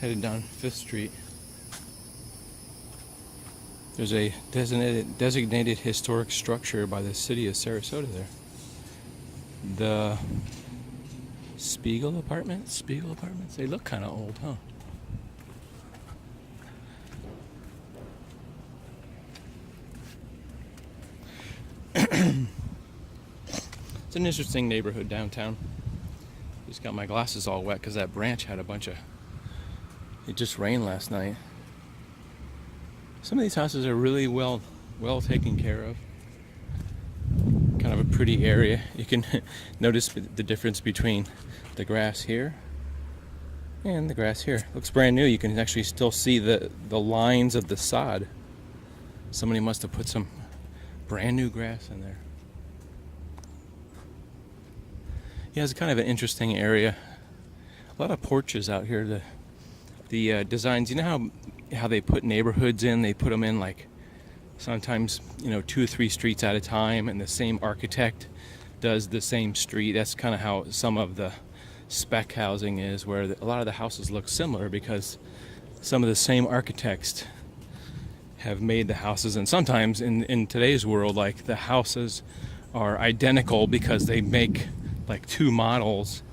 Headed down 5th Street. There's a designated historic structure by the city of Sarasota there. The Spiegel Apartments? They look kind of old, huh? It's an interesting neighborhood downtown. Just got my glasses all wet because that branch had a bunch of... It just rained last night. Some of these houses are really well taken care of. Kind of a pretty area. You can notice the difference between the grass here and the grass here. Looks brand new. You can actually still see the lines of the sod. Somebody must have put some brand new grass in there. Yeah, it's kind of an interesting area. A lot of porches out here. The designs, you know how they put neighborhoods in? They put them in like sometimes 2 or 3 streets at a time, and the same architect does the same street. That's kind of how some of the spec housing is, where a lot of the houses look similar because some of the same architects have made the houses. And sometimes in today's world, like, the houses are identical because they make like 2 models,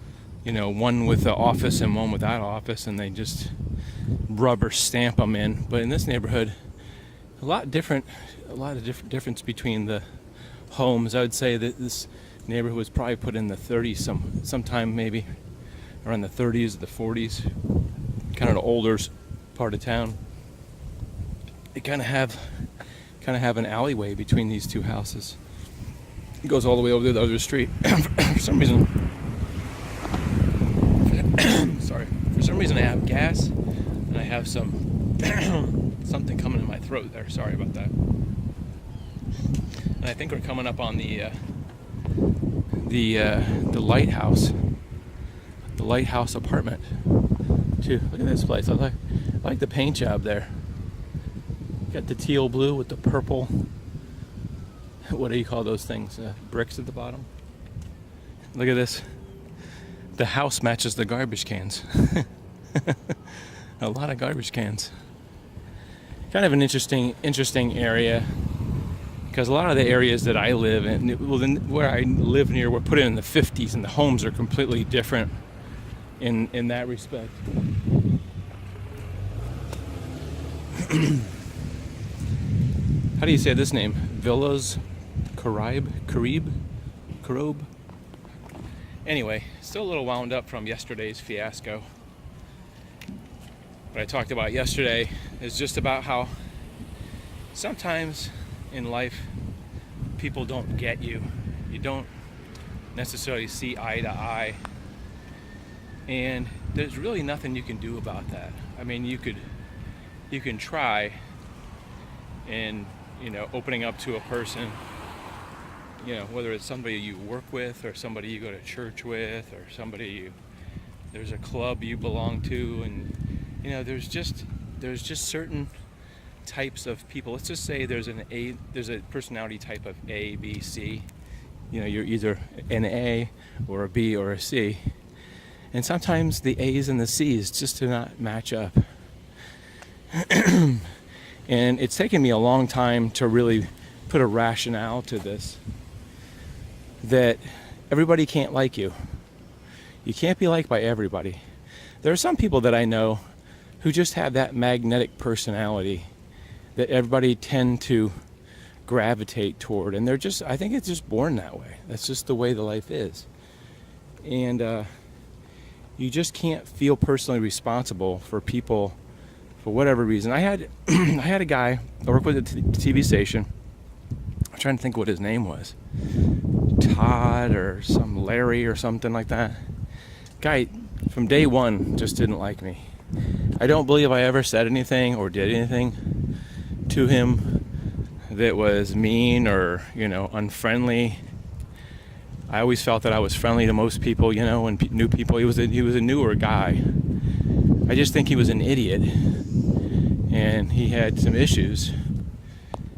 one with the office and one without office, and they just rubber stamp them in. But in this neighborhood, a lot of difference between the homes. I would say that this neighborhood was probably put in the 30s, sometime maybe around the 30s or the 40s, kind of the older part of town. They kind of have an alleyway between these 2 houses. It goes all the way over to the other street. For some reason, I have gas, and I have something coming in my throat there. Sorry about that. And I think we're coming up on the lighthouse apartment too. Look at this place. I like the paint job there. Got the teal blue with the purple. What do you call those things? Bricks at the bottom. Look at this. The house matches the garbage cans. A lot of garbage cans. Kind of an interesting area, because a lot of the areas that I live in, where I live near, were put in the 50s, and the homes are completely different in that respect. How do you say this name? Villas Carib? Anyway, still a little wound up from yesterday's fiasco. What I talked about yesterday is just about how sometimes in life people don't get you. You don't necessarily see eye to eye. And there's really nothing you can do about that. I mean, you can try in, opening up to a person, whether it's somebody you work with or somebody you go to church with or there's a club you belong to, and there's just certain types of people. Let's just say there's a personality type of A, B, C. You're either an A or a B or a C. And sometimes the A's and the C's just do not match up. And it's taken me a long time to really put a rationale to this. That everybody can't like you. You can't be liked by everybody. There are some people that I know who just have that magnetic personality that everybody tend to gravitate toward, and I think it's just born that way. That's just the way the life is. And you just can't feel personally responsible for people for whatever reason. I had a guy I worked with at the TV station. I'm trying to think what his name was. Todd or some Larry or something like that. Guy from day one just didn't like me. I don't believe I ever said anything or did anything to him that was mean or, unfriendly. I always felt that I was friendly to most people, and new people. He was a newer guy. I just think he was an idiot, and he had some issues.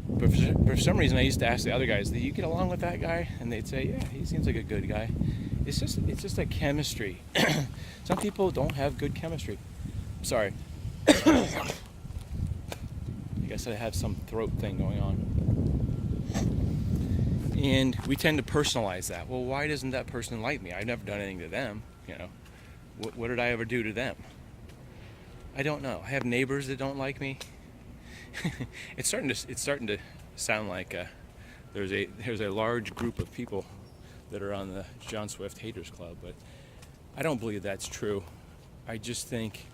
But for some reason, I used to ask the other guys, "Do you get along with that guy?" And they'd say, "Yeah, he seems like a good guy." It's just a chemistry. Some people don't have good chemistry. Sorry. I guess I have some throat thing going on. And we tend to personalize that. Well, why doesn't that person like me? I've never done anything to them. What did I ever do to them? I don't know. I have neighbors that don't like me. It's starting to sound like there's a large group of people that are on the John Swift Haters Club, but I don't believe that's true. I just think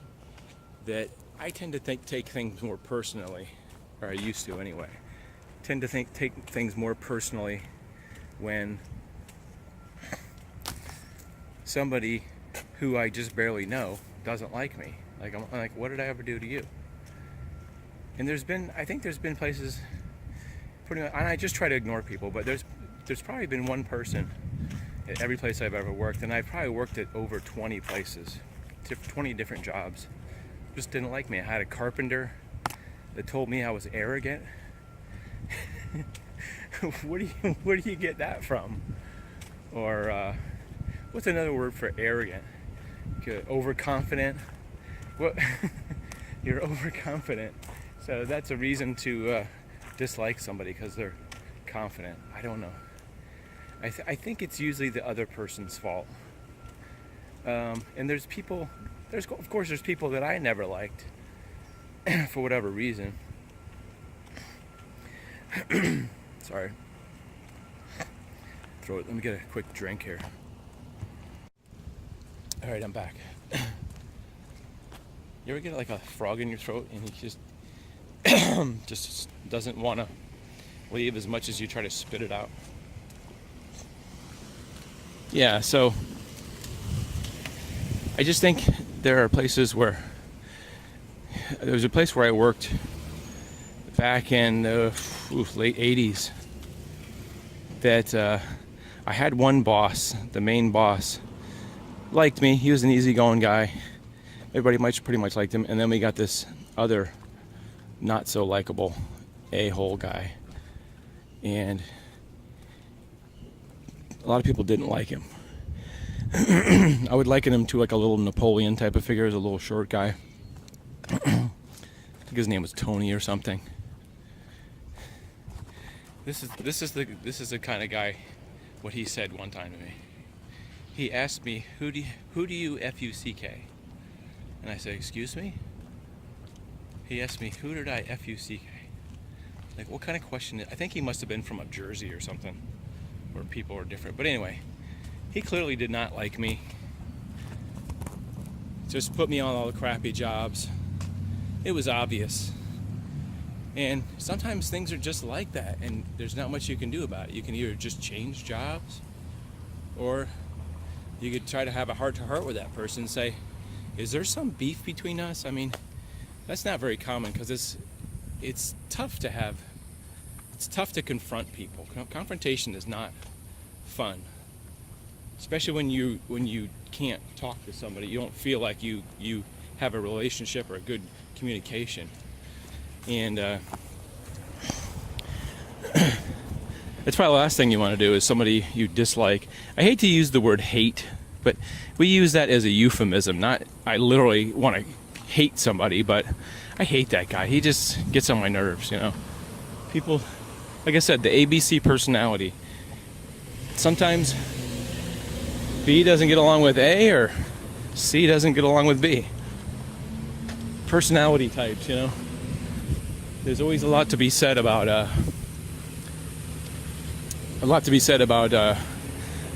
that I tend to take things more personally, or I used to anyway. Tend to take things more personally when somebody who I just barely know doesn't like me. I'm like, what did I ever do to you? And I think there's been places, pretty much, and I just try to ignore people, but there's probably been one person at every place I've ever worked, and I've probably worked at over 20 places, 20 different jobs, just didn't like me. I had a carpenter that told me I was arrogant. Where do you get that from? Or what's another word for arrogant? Overconfident. What? You're overconfident. So that's a reason to dislike somebody, because they're confident. I don't know. I think it's usually the other person's fault. And there's people. Of course there's people that I never liked for whatever reason. Sorry. Let me get a quick drink here. All right, I'm back. You ever get like a frog in your throat and he just doesn't want to leave as much as you try to spit it out? Yeah, so I just think there are places where there was a place where I worked back in the late 80s that I had one boss, the main boss, liked me. He was an easygoing guy. Everybody pretty much liked him. And then we got this other not so likable a-hole guy. And a lot of people didn't like him. I would liken him to like a little Napoleon type of figure, as a little short guy. I think his name was Tony or something. This is the kind of guy, what he said one time to me. He asked me, who do you F-U-C-K? And I said, excuse me? He asked me, who did I F-U-C-K? Like, what kind of question? I think he must have been from a Jersey or something, where people are different. But anyway, he clearly did not like me. Just put me on all the crappy jobs. It was obvious. And sometimes things are just like that, and there's not much you can do about it. You can either just change jobs, or you could try to have a heart-to-heart with that person and say, is there some beef between us? I mean, that's not very common, because it's tough to confront people. Confrontation is not fun, especially when you can't talk to somebody. You don't feel like you have a relationship or a good communication. And it's probably the last thing you want to do is somebody you dislike. I hate to use the word hate, but we use that as a euphemism. Not, I literally want to hate somebody, but I hate that guy. He just gets on my nerves, People, like I said, the ABC personality. Sometimes B doesn't get along with A, or C doesn't get along with B. Personality types, There's always a lot to be said about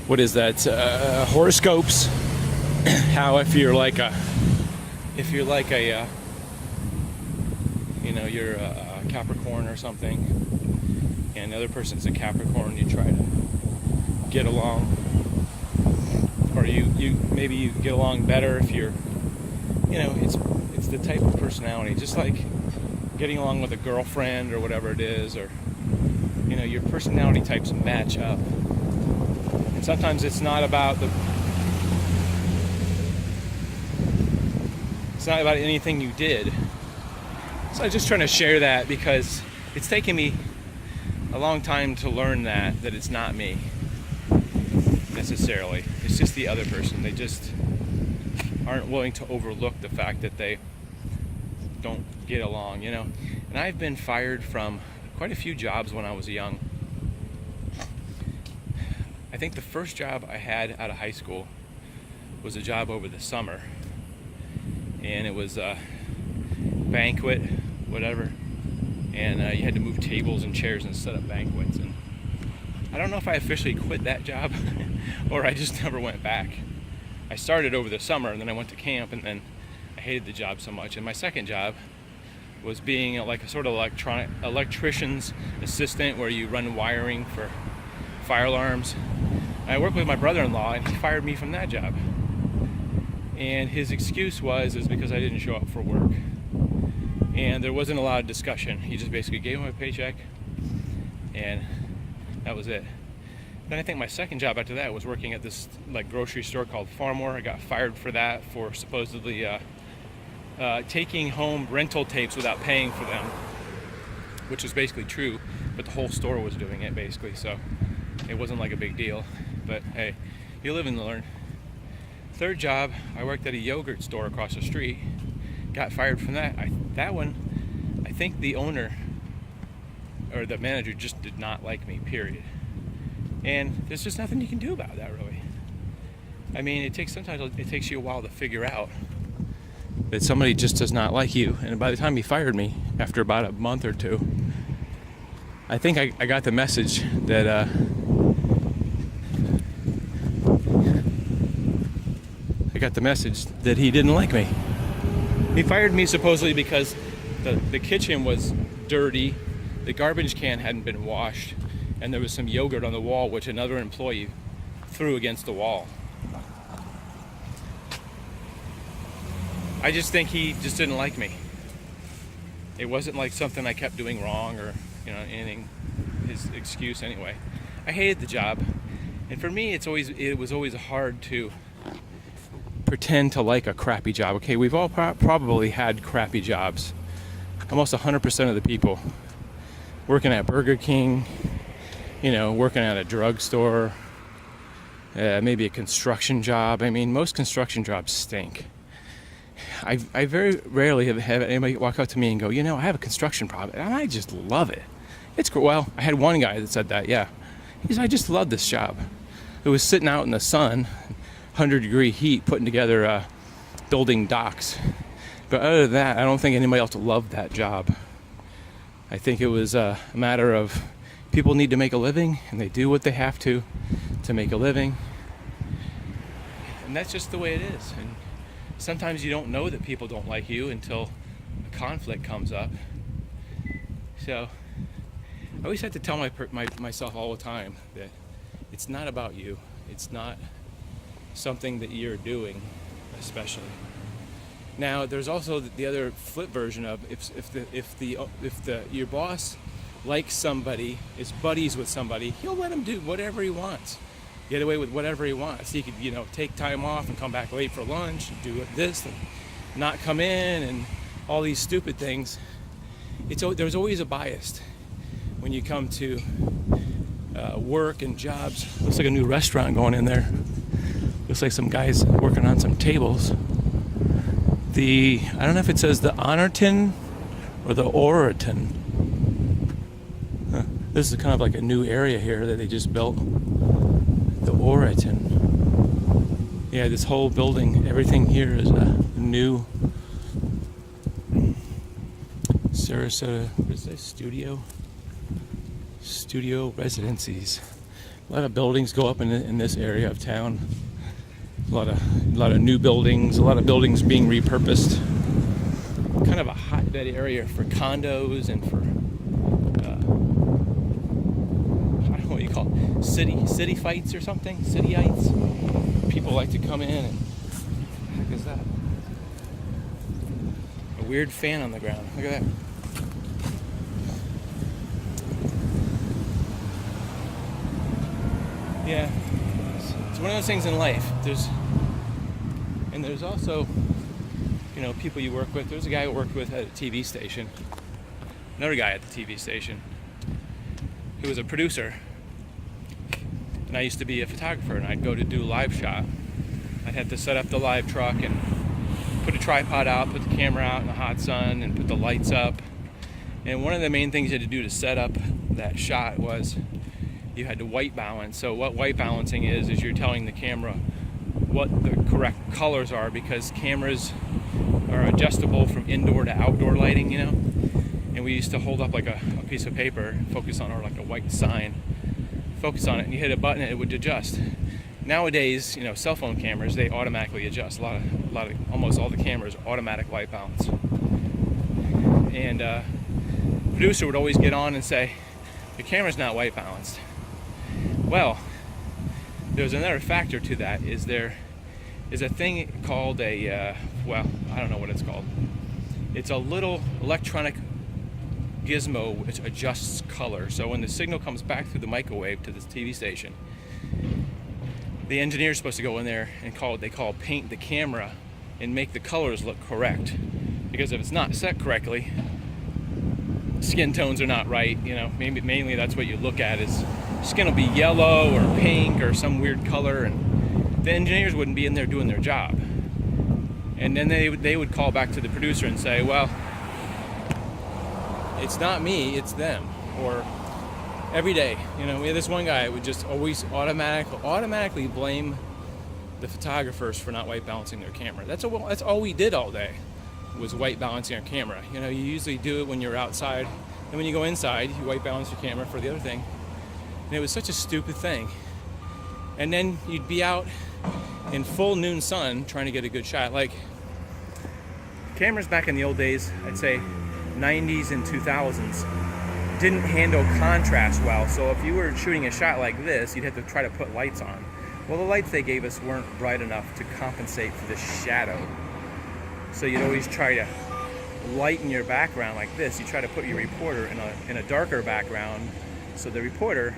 what is that, horoscopes. How if you're like a you're a Capricorn or something, and the other person's a Capricorn, you try to get along, or you get along better if you're, it's the type of personality, just like getting along with a girlfriend or whatever it is, or your personality types match up. And sometimes it's not about anything you did. So I'm just trying to share that, because it's taken me a long time to learn that it's not me necessarily. It's just the other person. They just aren't willing to overlook the fact that they don't get along, you know. And I've been fired from quite a few jobs when I was young. I think the first job I had out of high school was a job over the summer, and it was a banquet, whatever, and you had to move tables and chairs and set up banquets. And I don't know if I officially quit that job or I just never went back. I started over the summer, and then I went to camp, and then I hated the job so much. And my second job was being like a sort of electrician's assistant, where you run wiring for fire alarms. I worked with my brother-in-law, and he fired me from that job. And his excuse was because I didn't show up for work. And there wasn't a lot of discussion. He just basically gave him a paycheck, and that was it. Then I think my second job after that was working at this like grocery store called Farmore. I got fired for that, for supposedly taking home rental tapes without paying for them, which is basically true, but the whole store was doing it basically, so it wasn't like a big deal. But hey, you live and learn. Third job, I worked at a yogurt store across the street. Got fired from that. That one, I think the owner or the manager just did not like me, period. And there's just nothing you can do about that, really. I mean, sometimes it takes you a while to figure out that somebody just does not like you. And by the time he fired me, after about a month or two, I think I got the message that he didn't like me. He fired me supposedly because the kitchen was dirty, the garbage can hadn't been washed, and there was some yogurt on the wall which another employee threw against the wall. I just think he just didn't like me. It wasn't like something I kept doing wrong or, you know, anything, his excuse anyway. I hated the job, and for me it was always hard to pretend to like a crappy job. Okay, we've all probably had crappy jobs. Almost 100% of the people working at Burger King, you know, working at a drugstore, maybe a construction job. I mean, most construction jobs stink. I very rarely have anybody walk up to me and go, you know, I have a construction problem, and I just love it. It's cool. Well, I had one guy that said that, yeah. He said, I just love this job. It was sitting out in the sun, 100-degree heat, putting together building docks. But other than that, I don't think anybody else loved that job. I think it was a matter of people need to make a living, and they do what they have to make a living. And that's just the way it is. And sometimes you don't know that people don't like you until a conflict comes up. So I always have to tell myself all the time that it's not about you. It's not something that you're doing, especially. Now, there's also the other flip version of if your boss likes somebody, is buddies with somebody, he'll let him do whatever he wants, get away with whatever he wants. He could, you know, take time off and come back late for lunch, and do this and not come in, and all these stupid things. There's always a bias when you come to work and jobs. Looks like a new restaurant going in there. Looks like some guys working on some tables. I don't know if it says the Honorton or the Oraton. This is kind of like a new area here that they just built. The Oraton. Yeah, this whole building, everything here is a new Sarasota, what is this, studio residencies. A lot of buildings go up in this area of town. A lot of new buildings, a lot of buildings being repurposed. Kind of a hotbed area for condos and for I don't know what you call it, city fights or something, cityites. People like to come in and what is that? A weird fan on the ground. Look at that. Yeah, it's one of those things in life. There's also, you know, people you work with. There's a guy I worked with at a TV station. Another guy at the TV station. He was a producer. And I used to be a photographer, and I'd go to do live shot. I'd have to set up the live truck and put a tripod out, put the camera out in the hot sun, and put the lights up. And one of the main things you had to do to set up that shot was you had to white balance. So what white balancing is you're telling the camera what the correct colors are, because cameras are adjustable from indoor to outdoor lighting, And we used to hold up like a piece of paper, focus on, or like a white sign, focus on it, and you hit a button and it would adjust. Nowadays, cell phone cameras, they automatically adjust. Almost all the cameras automatic white balance. And the producer would always get on and say, "Your camera's not white balanced." Well, there's another factor to that. There is a thing called I don't know what it's called. It's a little electronic gizmo which adjusts color. So when the signal comes back through the microwave to this TV station, the engineer's supposed to go in there and paint the camera and make the colors look correct. Because if it's not set correctly, skin tones are not right. Mainly that's what you look at, is skin will be yellow or pink or some weird color, and the engineers wouldn't be in there doing their job. And then they would call back to the producer and say, "Well, it's not me, it's them." Or every day, we had this one guy who would just always automatically blame the photographers for not white balancing their camera. That's all we did all day, was white balancing our camera. You usually do it when you're outside, and when you go inside, you white balance your camera for the other thing. And it was such a stupid thing. And then you'd be out in full noon sun trying to get a good shot. Like, cameras back in the old days, I'd say 90s and 2000s, didn't handle contrast well. So if you were shooting a shot like this, you'd have to try to put lights on. Well, the lights they gave us weren't bright enough to compensate for the shadow. So you'd always try to lighten your background like this. You try to put your reporter in a darker background, so the reporter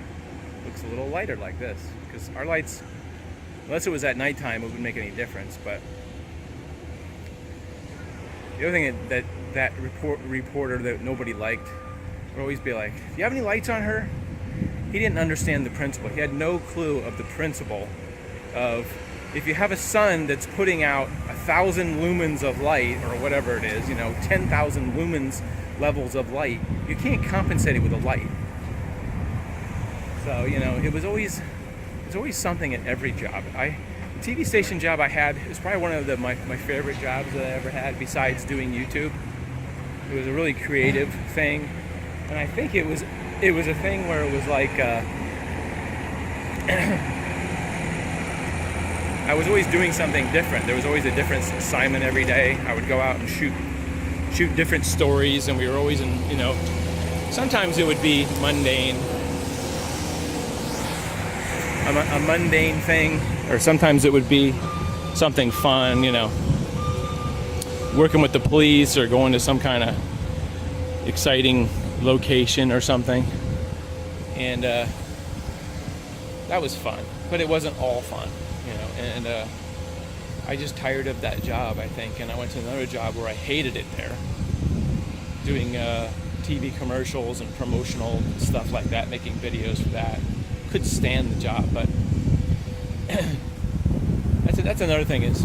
looks a little lighter like this. Because our lights, unless it was at nighttime, it wouldn't make any difference. But the other thing that reporter that nobody liked would always be like, "Do you have any lights on her?" He didn't understand the principle. He had no clue of the principle of, if you have a sun that's putting out 1,000 lumens of light, or whatever it is, 10,000 lumens levels of light, you can't compensate it with a light. So, it was always something at every job. The TV station job I had is probably one of my favorite jobs that I ever had, besides doing YouTube. It was a really creative thing, and I think it was a thing where it was like I was always doing something different. There was always a different assignment every day. I would go out and shoot different stories, and we were always in, sometimes it would be mundane, a mundane thing, or sometimes it would be something fun, working with the police or going to some kind of exciting location or something. And that was fun, but it wasn't all fun, and I just tired of that job, I think, and I went to another job where I hated it there, doing TV commercials and promotional stuff like that, making videos for that. Couldn't stand the job, but that's another thing, is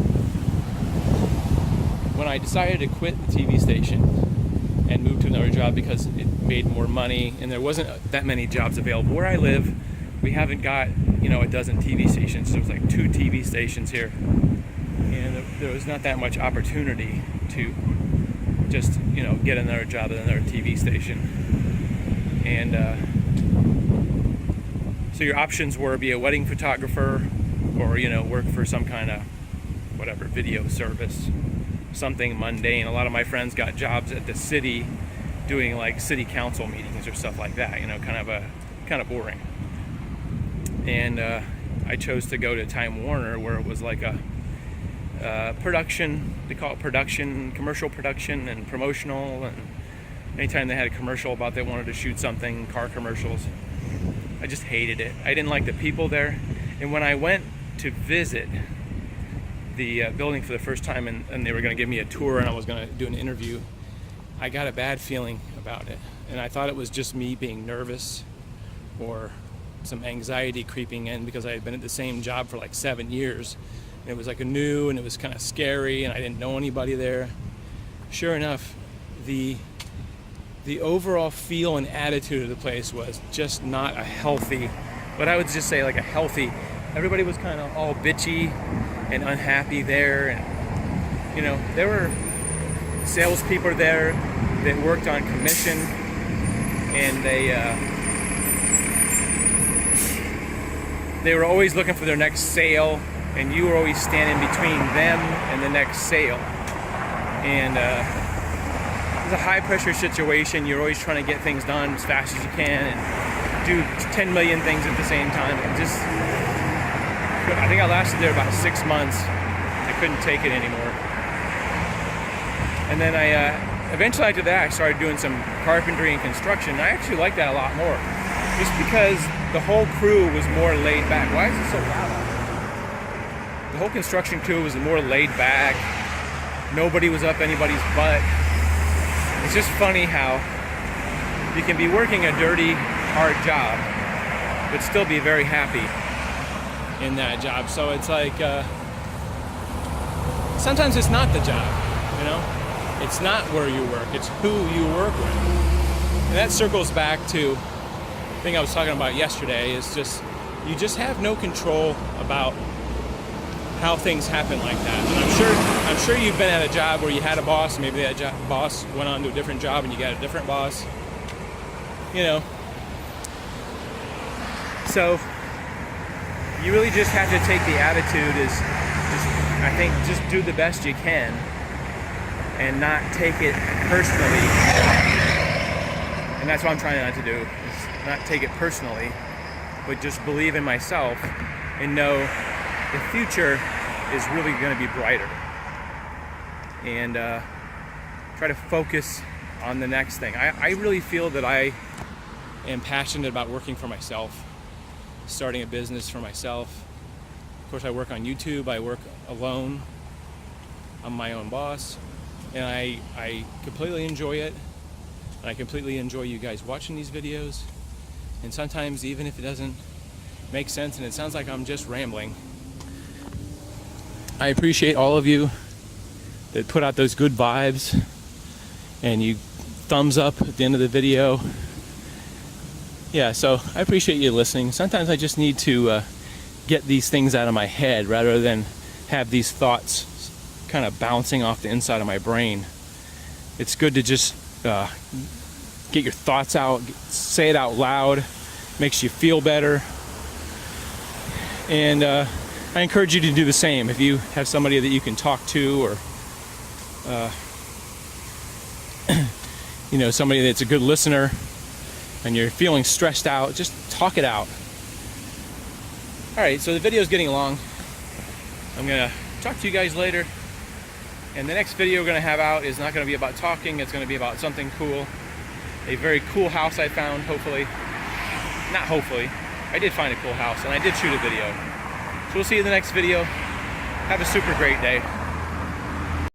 when I decided to quit the TV station and move to another job because it made more money and there wasn't that many jobs available. Where I live, we haven't got, a dozen TV stations. There's like 2 TV stations here, and there was not that much opportunity to just, get another job at another TV station. And so your options were be a wedding photographer, or, work for some kind of video service, something mundane. A lot of my friends got jobs at the city doing like city council meetings or stuff like that, kind of boring. And I chose to go to Time Warner, where it was like a production, they call it production, commercial production and promotional, and anytime they had a commercial about they wanted to shoot something, car commercials, I just hated it. I didn't like the people there. And when I went to visit the building for the first time, and they were going to give me a tour and I was going to do an interview, I got a bad feeling about it. And I thought it was just me being nervous or some anxiety creeping in, because I had been at the same job for like 7 years And it was like a new, and it was kind of scary, and I didn't know anybody there. Sure enough, the overall feel and attitude of the place was just not a healthy, but I would just say like a healthy. Everybody was kind of all bitchy and unhappy there, and you know, there were salespeople there that worked on commission, and they were always looking for their next sale, and you were always standing between them and the next sale. And it's a high pressure situation. You're always trying to get things done as fast as you can and do 10 million things at the same time. I think I lasted there about 6 months. I couldn't take it anymore. And then eventually after that, I started doing some carpentry and construction. And I actually liked that a lot more, just because the whole crew was more laid back. Why is it so loud? The whole construction crew was more laid back. Nobody was up anybody's butt. It's just funny how you can be working a dirty, hard job, but still be very happy in that job. So it's like, sometimes it's not the job, you know? It's not where you work, it's who you work with. And that circles back to the thing I was talking about yesterday, is just, you just have no control about how things happen like that. And I'm sure you've been at a job where you had a boss, and maybe that boss went on to a different job and you got a different boss. You know. So you really just have to take the attitude is just do the best you can and not take it personally. And that's what I'm trying not to do, is not take it personally, but just believe in myself and know the future is really going to be brighter, and try to focus on the next thing. I really feel that I am passionate about working for myself, starting a business for myself. Of course, I work on YouTube, I work alone, I'm my own boss, and I completely enjoy it, and I completely enjoy you guys watching these videos. And sometimes, even if it doesn't make sense and it sounds like I'm just rambling, I appreciate all of you that put out those good vibes and you thumbs up at the end of the video. Yeah, so I appreciate you listening. Sometimes I just need to get these things out of my head rather than have these thoughts kind of bouncing off the inside of my brain. It's good to just get your thoughts out, say it out loud, makes you feel better. And I encourage you to do the same. If you have somebody that you can talk to, or you know, somebody that's a good listener, and you're feeling stressed out, just talk it out. All right, so the video is getting long. I'm gonna talk to you guys later. And the next video we're gonna have out is not gonna be about talking. It's gonna be about something cool. A very cool house I found, hopefully. Not hopefully. I did find a cool house, and I did shoot a video. So we'll see you in the next video. Have a super great day.